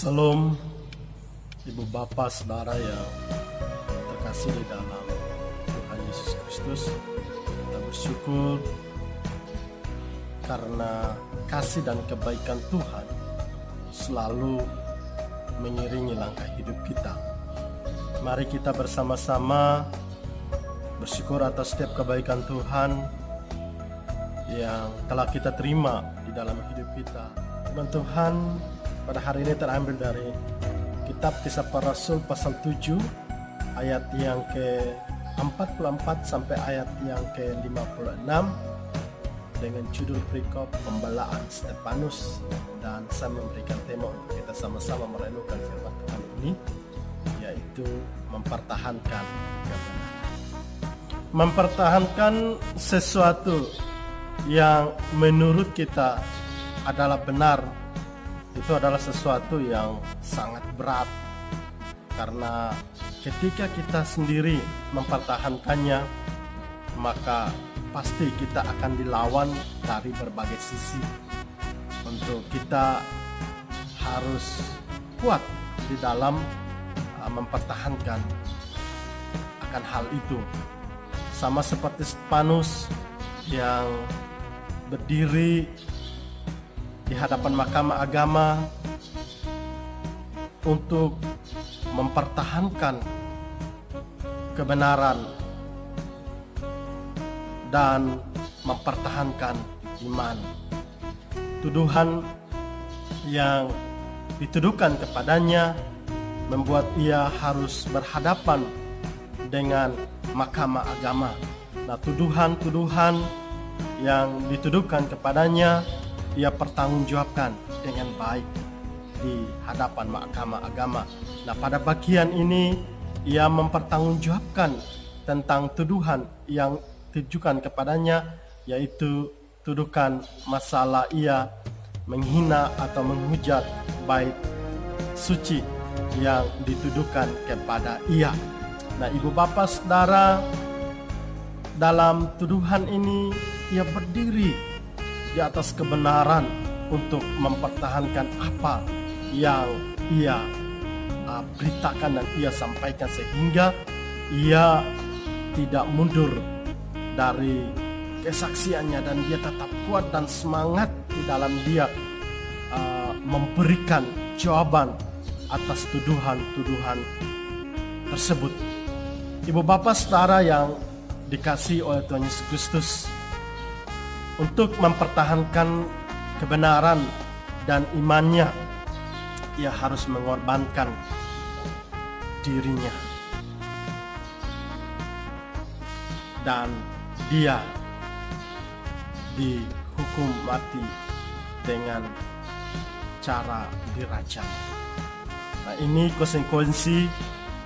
Salam Ibu Bapa Saudara yang terkasih di dalam Tuhan Yesus Kristus. Kita bersyukur karena kasih dan kebaikan Tuhan selalu mengiringi langkah hidup kita. Mari kita bersama-sama bersyukur atas setiap kebaikan Tuhan yang telah kita terima di dalam hidup kita. Firman Tuhan pada hari ini terambil dari Kitab Kisah Para Rasul pasal 7 ayat yang ke-44 sampai ayat yang ke-56 dengan judul perikop pembelaan Stefanus, dan saya memberikan tema untuk kita sama-sama merenungkan firman Tuhan ini, yaitu mempertahankan kebenaran. Mempertahankan sesuatu yang menurut kita adalah benar, itu adalah sesuatu yang sangat berat, karena ketika kita sendiri mempertahankannya, maka pasti kita akan dilawan dari berbagai sisi. Untuk kita harus kuat di dalam mempertahankan akan hal itu. Sama seperti Stefanus yang berdiri di hadapan mahkamah agama untuk mempertahankan kebenaran dan mempertahankan iman. Tuduhan yang dituduhkan kepadanya membuat ia harus berhadapan dengan mahkamah agama. Nah, tuduhan-tuduhan yang dituduhkan kepadanya ia pertanggungjawabkan dengan baik di hadapan mahkamah agama. Nah, pada bagian ini ia mempertanggungjawabkan tentang tuduhan yang ditujukan kepadanya, yaitu tuduhan masalah ia menghina atau menghujat bait suci yang dituduhkan kepada ia. Nah, Ibu Bapa Saudara, dalam tuduhan ini ia berdiri di atas kebenaran untuk mempertahankan apa yang ia beritakan dan ia sampaikan, sehingga ia tidak mundur dari kesaksiannya, dan dia tetap kuat dan semangat di dalam dia memberikan jawaban atas tuduhan-tuduhan tersebut. Ibu Bapa Saudara yang dikasihi oleh Tuhan Yesus Kristus, untuk mempertahankan kebenaran dan imannya, ia harus mengorbankan dirinya, dan dia dihukum mati dengan cara dirajam. Nah, ini konsekuensi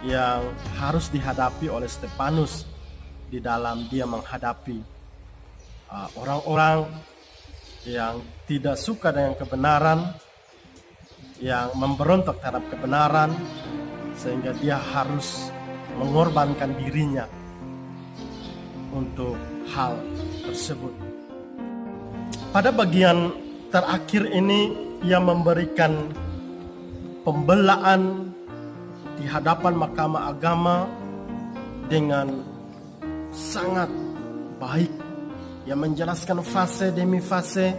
yang harus dihadapi oleh Stefanus di dalam dia menghadapi orang-orang yang tidak suka dengan kebenaran, yang memberontak terhadap kebenaran, sehingga dia harus mengorbankan dirinya untuk hal tersebut. Pada bagian terakhir ini ia memberikan pembelaan di hadapan mahkamah agama dengan sangat baik. Ia menjelaskan fase demi fase,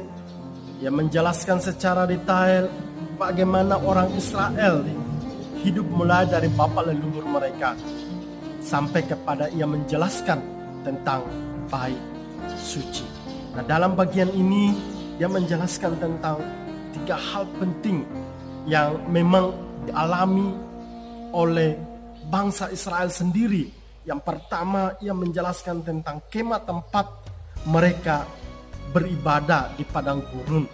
ia menjelaskan secara detail bagaimana orang Israel hidup mulai dari bapa leluhur mereka sampai kepada ia menjelaskan tentang bait suci. Nah, dalam bagian ini dia menjelaskan tentang 3 hal penting yang memang dialami oleh bangsa Israel sendiri. Yang pertama, ia menjelaskan tentang kemah tempat mereka beribadah di padang gurun.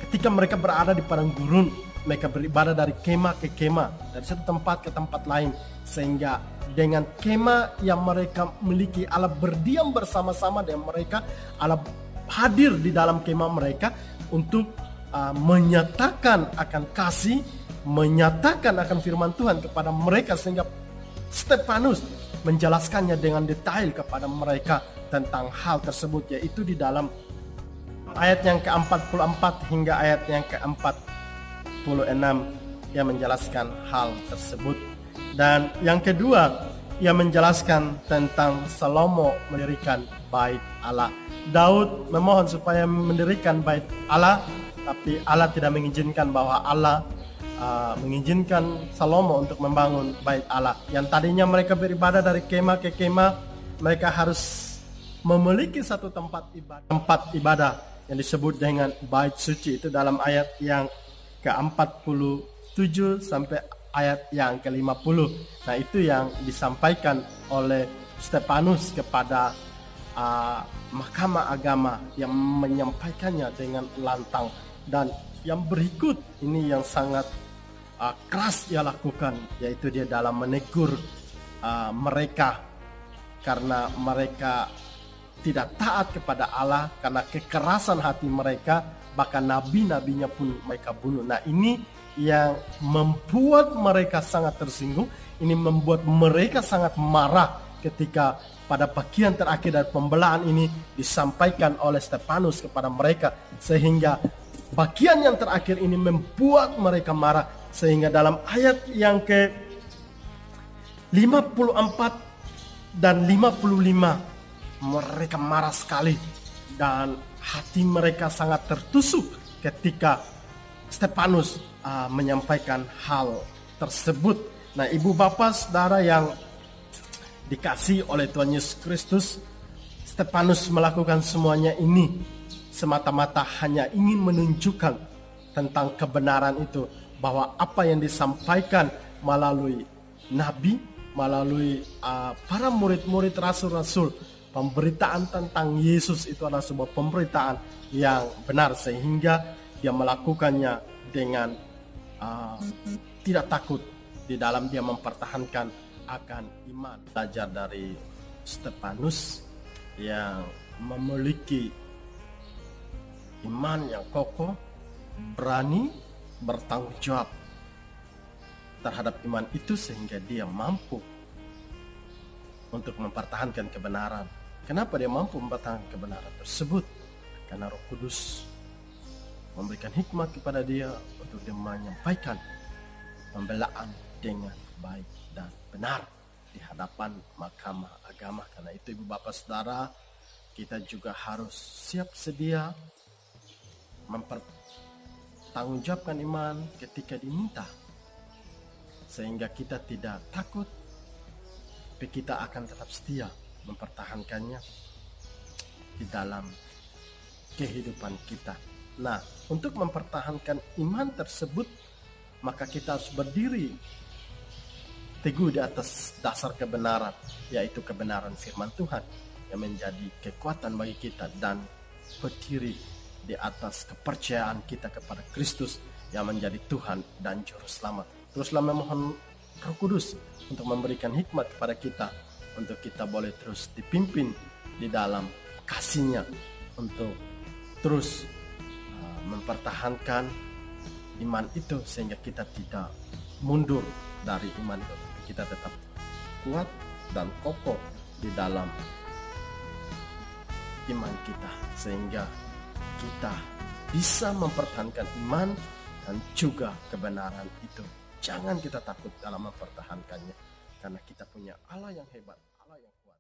Ketika mereka berada di padang gurun, mereka beribadah dari kemah ke kemah, dari satu tempat ke tempat lain, sehingga dengan kemah yang mereka miliki, Allah berdiam bersama-sama dengan mereka. Allah hadir di dalam kemah mereka untuk menyatakan akan kasih, menyatakan akan firman Tuhan kepada mereka, sehingga Stefanus menjelaskannya dengan detail kepada mereka tentang hal tersebut, yaitu di dalam ayat yang ke-44 hingga ayat yang ke-46. ia menjelaskan hal tersebut. Dan yang kedua, ia menjelaskan tentang Salomo mendirikan bait Allah. Daud memohon supaya mendirikan bait Allah, tapi Allah tidak mengizinkan bahwa Allah mengizinkan Salomo untuk membangun bait Allah. Yang tadinya mereka beribadah dari kemah ke kemah, mereka harus memiliki satu tempat ibadah yang disebut dengan bait suci. Itu dalam ayat yang ke-47 sampai ayat yang ke-50. Nah, itu yang disampaikan oleh Stefanus kepada Mahkamah Agama, yang menyampaikannya dengan lantang. Dan yang berikut ini yang sangat keras ia lakukan, yaitu dia dalam menegur mereka karena mereka tidak taat kepada Allah, karena kekerasan hati mereka, bahkan nabi-nabinya pun mereka bunuh. Nah, ini yang membuat mereka sangat tersinggung, ini membuat mereka sangat marah ketika pada bagian terakhir dari pembelaan ini disampaikan oleh Stefanus kepada mereka, sehingga bagian yang terakhir ini membuat mereka marah, sehingga dalam ayat yang ke 54 dan 55 mereka marah sekali dan hati mereka sangat tertusuk ketika Stefanus menyampaikan hal tersebut. Nah, ibu bapak saudara yang dikasihi oleh Tuhan Yesus Kristus, Stefanus melakukan semuanya ini semata-mata hanya ingin menunjukkan tentang kebenaran itu, bahwa apa yang disampaikan melalui nabi, melalui para murid-murid rasul-rasul, pemberitaan tentang Yesus itu adalah sebuah pemberitaan yang benar, sehingga dia melakukannya dengan tidak takut di dalam dia mempertahankan akan iman. Belajar dari Stefanus yang memiliki iman yang kokoh, berani bertanggung jawab terhadap iman itu, sehingga dia mampu untuk mempertahankan kebenaran. Kenapa dia mampu mempertahankan kebenaran tersebut? Karena Roh Kudus memberikan hikmat kepada dia untuk dia menyampaikan pembelaan dengan baik dan benar di hadapan Mahkamah Agama. Karena itu ibu bapak saudara, kita juga harus siap sedia mempertanggungjawabkan iman ketika diminta, sehingga kita tidak takut, tapi kita akan tetap setia mempertahankannya di dalam kehidupan kita. Nah, untuk mempertahankan iman tersebut, maka kita harus berdiri teguh di atas dasar kebenaran, yaitu kebenaran firman Tuhan yang menjadi kekuatan bagi kita, dan berdiri di atas kepercayaan kita kepada Kristus yang menjadi Tuhan dan Juru Selamat. Teruslah memohon Roh Kudus untuk memberikan hikmat kepada kita, untuk kita boleh terus dipimpin di dalam kasih-Nya, untuk terus mempertahankan iman itu, sehingga kita tidak mundur dari iman itu, kita tetap kuat dan kokoh di dalam iman kita, sehingga kita bisa mempertahankan iman dan juga kebenaran itu. Jangan kita takut dalam mempertahankannya, karena kita punya Allah yang hebat, Allah yang kuat.